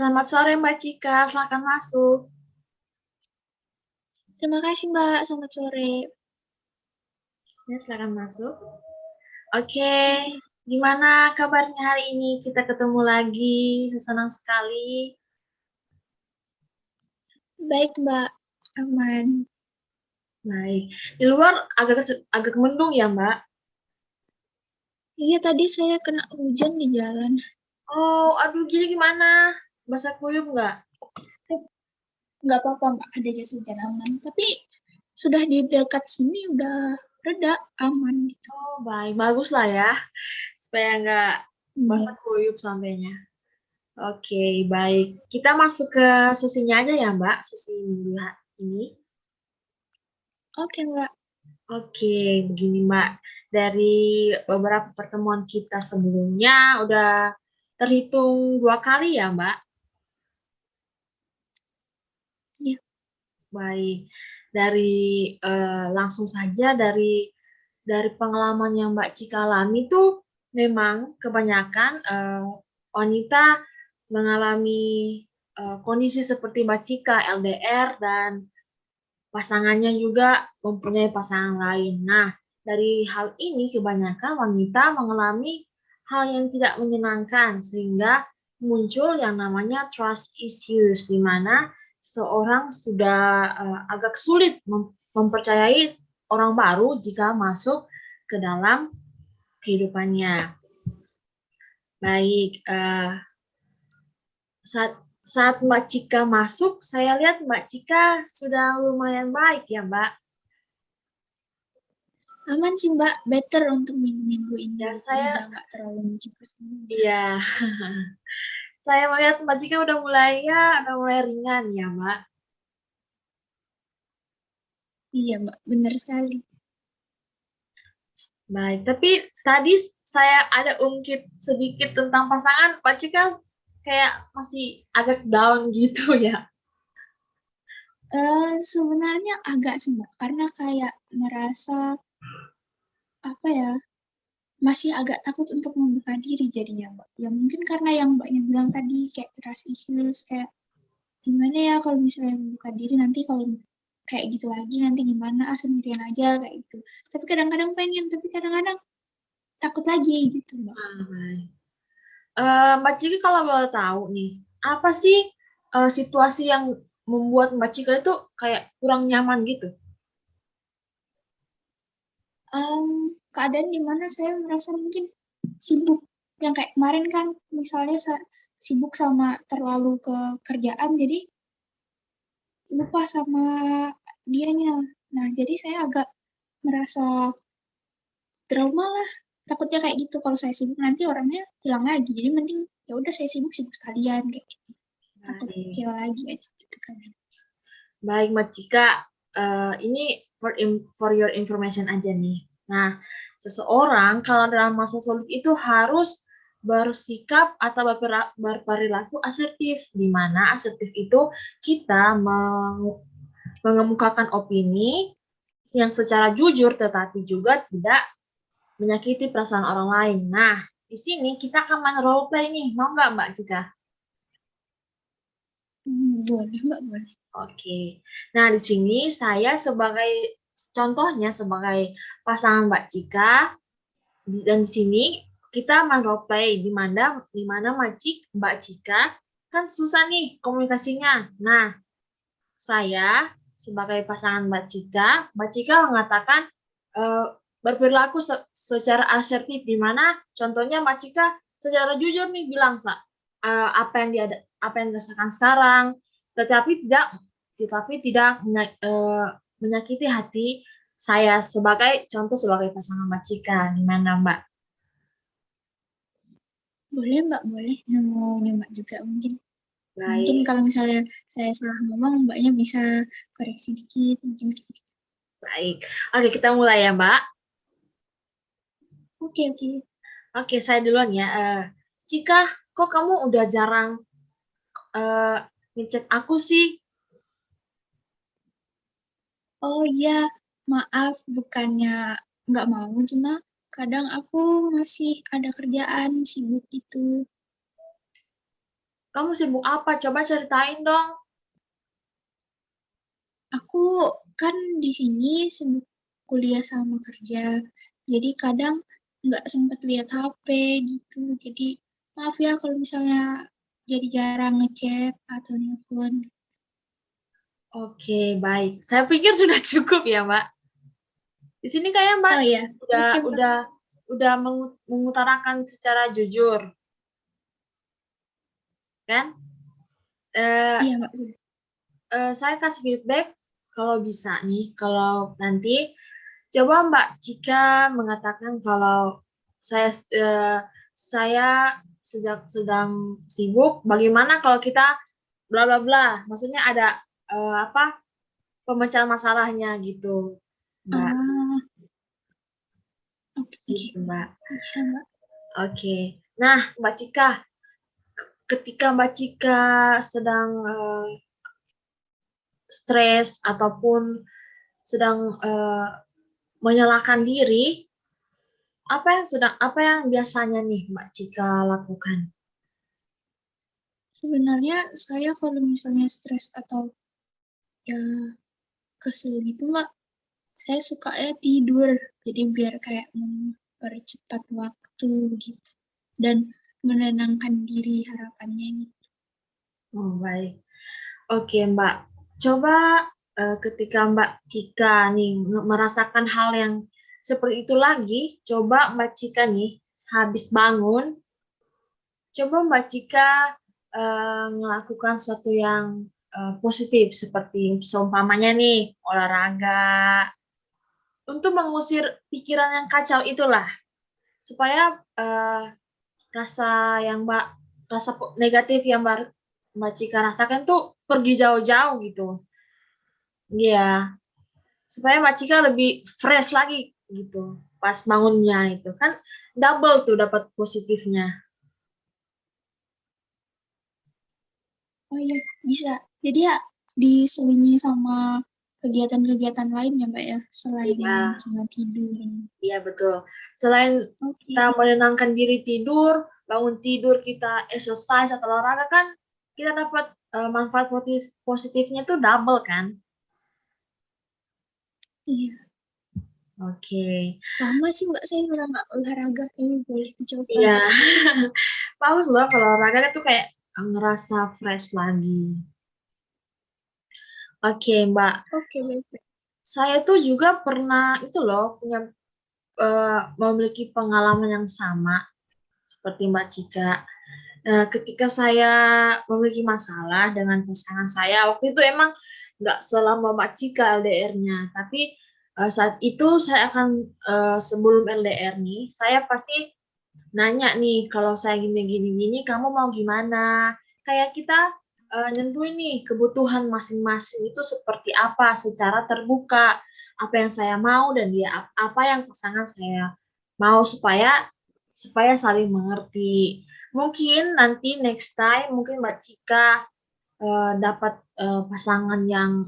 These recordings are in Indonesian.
Selamat sore Mbak Cika, silakan masuk. Terima kasih Mbak, selamat sore. Ya, silakan masuk. Oke, gimana kabarnya hari ini? Kita ketemu lagi, senang sekali. Baik Mbak, aman. Baik, di luar agak mendung ya Mbak? Iya tadi saya kena hujan di jalan. Oh, aduh jadi gimana? Basah kuyup nggak? Nggak apa-apa Mbak, ada jas hujan aman. Tapi sudah di dekat sini udah reda, aman gitu. Oh, baik, bagus lah ya, supaya nggak Iya. basah kuyup sampainya. Oke, baik. Kita masuk ke sesinya aja ya Mbak, sesi minggu ini. Oke Mbak. Oke, begini Mbak. Dari beberapa pertemuan kita sebelumnya udah terhitung 2 kali ya Mbak. Iya. Baik. Dari langsung saja dari pengalaman yang Mbak Cika alami tuh memang kebanyakan wanita mengalami kondisi seperti Mbak Cika, LDR dan pasangannya juga mempunyai pasangan lain. Nah, dari hal ini kebanyakan wanita mengalami hal yang tidak menyenangkan sehingga muncul yang namanya trust issues di mana seorang sudah agak sulit mempercayai orang baru jika masuk ke dalam kehidupannya. Baik, saat saat Mbak Cika masuk, saya lihat Mbak Cika sudah lumayan baik ya, Mbak. Aman sih Mbak, better untuk minggu-minggu ini Ya, gitu. saya Udah nggak terlalu mencintai semua. iya. Saya melihat Mbak Cika udah mulai ringan ya, Mbak. Iya Mbak, benar sekali. Baik, tapi tadi saya ada ungkit sedikit tentang pasangan, Mbak Cika kayak masih agak down gitu ya. Sebenarnya agak sih Mbak, karena kayak merasa apa ya, masih agak takut untuk membuka diri jadinya Mbak. Ya mungkin karena yang Mbaknya bilang tadi kayak trust issues, kayak gimana ya kalau misalnya membuka diri nanti kalau kayak gitu lagi nanti gimana, sendirian aja kayak gitu. Tapi kadang-kadang pengen, tapi kadang-kadang takut lagi gitu Mbak. Baik. Mbak Cika kalau boleh tahu nih, apa sih situasi yang membuat Mbak Cika itu kayak kurang nyaman gitu? Keadaan dimana saya merasa mungkin sibuk, yang kayak kemarin kan misalnya sibuk sama terlalu ke kerjaan jadi lupa sama dianya. Nah, jadi saya agak merasa trauma lah. Takutnya kayak gitu kalau saya sibuk nanti orangnya hilang lagi. Jadi mending ya udah saya sibuk-sibuk sekalian kayak gitu. Takut Baik. kecewa lagi aja gitu kan. Baik, Mbak Cika, ini for your information aja nih. Nah, seseorang kalau dalam masa sulit itu harus bersikap atau berperilaku asertif, di mana asertif itu kita mengemukakan opini yang secara jujur tetapi juga tidak menyakiti perasaan orang lain. Nah, di sini kita akan main role play nih, mau nggak Mbak Cika? Boleh Mbak, boleh. Oke. Nah, di sini saya sebagai contohnya sebagai pasangan Mbak Cika dan di sini kita main role play di mana Mbak Cika kan susah nih komunikasinya. Nah, saya sebagai pasangan Mbak Cika mengatakan eh, berperilaku secara asertif di mana contohnya Mbak Cika secara jujur nih bilang apa yang apa yang dirasakan sekarang, tetapi tidak menyakiti hati saya sebagai contoh sebagai pasangan Mbak Cika. Gimana Mbak? Boleh Mbak, boleh. Yang mau nyoba juga mungkin. Mungkin Baik, kalau misalnya saya salah ngomong, Mbaknya bisa koreksi dikit. Mungkin. baik. Oke, kita mulai ya Mbak. Oke, oke. Oke, saya duluan ya. Cika, kok kamu udah jarang eh, ngechat aku sih? Oh iya, maaf bukannya nggak mau, cuma kadang aku masih ada kerjaan sibuk gitu. Kamu sibuk apa? Coba ceritain dong. Aku kan di sini sibuk kuliah sama kerja, jadi kadang nggak sempet lihat HP gitu. Jadi maaf ya kalau misalnya jadi jarang ngechat atau nelfon. Oke, baik. Saya pikir sudah cukup ya, Mbak. Di sini kayak Mbak Oh iya, udah oke Mbak. udah udah mengutarakan secara jujur, kan? Eh, Iya Mbak sudah. saya kasih feedback kalau bisa nih, kalau nanti coba Mbak Cika mengatakan kalau saya eh, saya sedang sibuk. Bagaimana kalau kita bla bla bla? Maksudnya ada apa pemecahan masalahnya gitu, Mbak. Ah, oke oke, Gitu, Mbak. bisa Mbak. Oke. Nah, Mbak Cika, ketika Mbak Cika sedang stres ataupun sedang menyalahkan diri, apa yang biasanya nih Mbak Cika lakukan? Sebenarnya saya kalau misalnya stres atau ya kesel gitu Mbak, saya suka ya tidur. Jadi biar kayak mempercepat waktu gitu. Dan menenangkan diri harapannya gitu. Oh, baik. Oke, Mbak. Coba ketika Mbak Cika nih merasakan hal yang seperti itu lagi, coba Mbak Cika nih habis bangun, coba Mbak Cika melakukan sesuatu yang positif seperti seumpamanya nih olahraga untuk mengusir pikiran yang kacau itulah supaya rasa yang Mbak negatif yang Mbak Cika rasakan tuh pergi jauh-jauh gitu. Iya, supaya Mbak Cika lebih fresh lagi gitu pas bangunnya itu kan double tuh dapat positifnya. Oh iya, bisa. Jadi ya diselingi sama kegiatan-kegiatan lain ya Mbak ya, selain Iya, cuma tidur. iya betul. Selain kita Oke. menenangkan diri tidur, bangun tidur kita exercise atau olahraga kan kita dapat manfaat positifnya tuh double kan. Iya. Oke. Lama sih Mbak saya udah nggak olahraga, tapi boleh dicoba. Iya. Bagus loh kalau olahraga tuh kayak ngerasa fresh lagi. Oke, Mbak. Oke, baik-baik. Saya tuh juga pernah itu loh punya memiliki pengalaman yang sama seperti Mbak Cika. Ketika saya memiliki masalah dengan pasangan saya, waktu itu emang nggak selama Mbak Cika LDR-nya, tapi saat itu saya akan sebelum LDR nih, saya pasti nanya nih kalau saya gini gini gini kamu mau gimana, kayak kita nentuin nih kebutuhan masing-masing itu seperti apa secara terbuka, apa yang saya mau dan dia apa yang pasangan saya mau supaya supaya saling mengerti. Mungkin nanti next time mungkin Mbak Cika dapat pasangan yang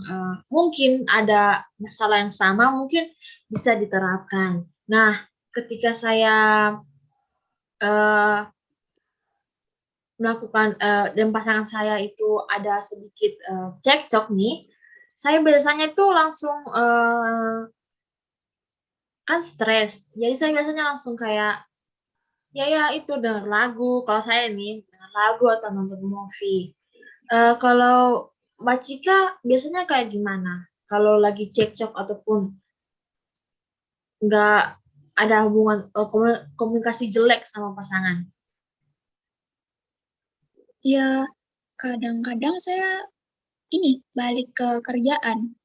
mungkin ada masalah yang sama mungkin bisa diterapkan. Nah, ketika saya eh, melakukan dan pasangan saya itu ada sedikit cekcok nih, saya biasanya itu langsung kan stres. Jadi saya biasanya langsung kayak ya itu denger lagu. Kalau saya ini denger lagu atau nonton movie. Kalau Mbak Cika biasanya kayak gimana? Kalau lagi cekcok ataupun nggak ada hubungan komunikasi jelek sama pasangan. Ya, kadang-kadang saya ini balik ke kerjaan.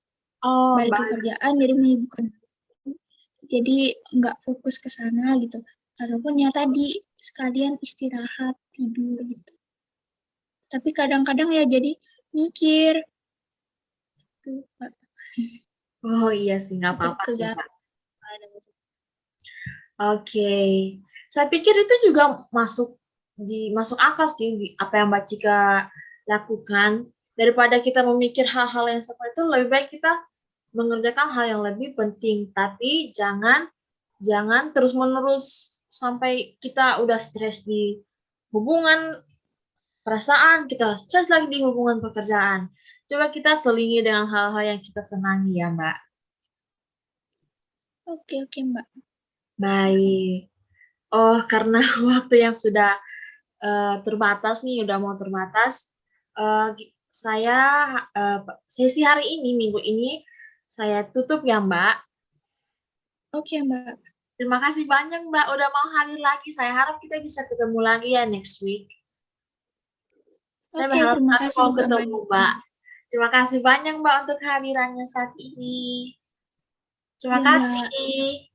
Oh, Balik ke baik. kerjaan, jadi menyibukkan. Jadi nggak fokus ke sana gitu. Ataupun ya tadi sekalian istirahat, tidur gitu. Tapi kadang-kadang ya jadi mikir tuh, Oh iya sih, nggak tetap apa-apa sih, Mbak. kegalau. Oke, saya pikir itu juga masuk akal sih di apa yang Mbak Cika lakukan. Daripada kita memikir hal-hal yang seperti itu, lebih baik kita mengerjakan hal yang lebih penting. Tapi jangan jangan terus-menerus sampai kita udah stres di hubungan perasaan, kita stres lagi di hubungan pekerjaan. Coba kita selingi dengan hal-hal yang kita senangi ya, Mbak. Oke, oke, Mbak. Baik. Oh, karena waktu yang sudah terbatas nih, udah mau terbatas. Saya sesi hari ini, minggu ini, saya tutup ya, Mbak. Oke, Mbak. Terima kasih banyak, Mbak, udah mau hadir lagi. Saya harap kita bisa ketemu lagi ya next week. Saya Oke, berharap terima sekali kasih mau juga, Mbak. ketemu, Mbak. Terima kasih banyak, Mbak, untuk kehadirannya saat ini. Terima Ya, Mbak. kasih.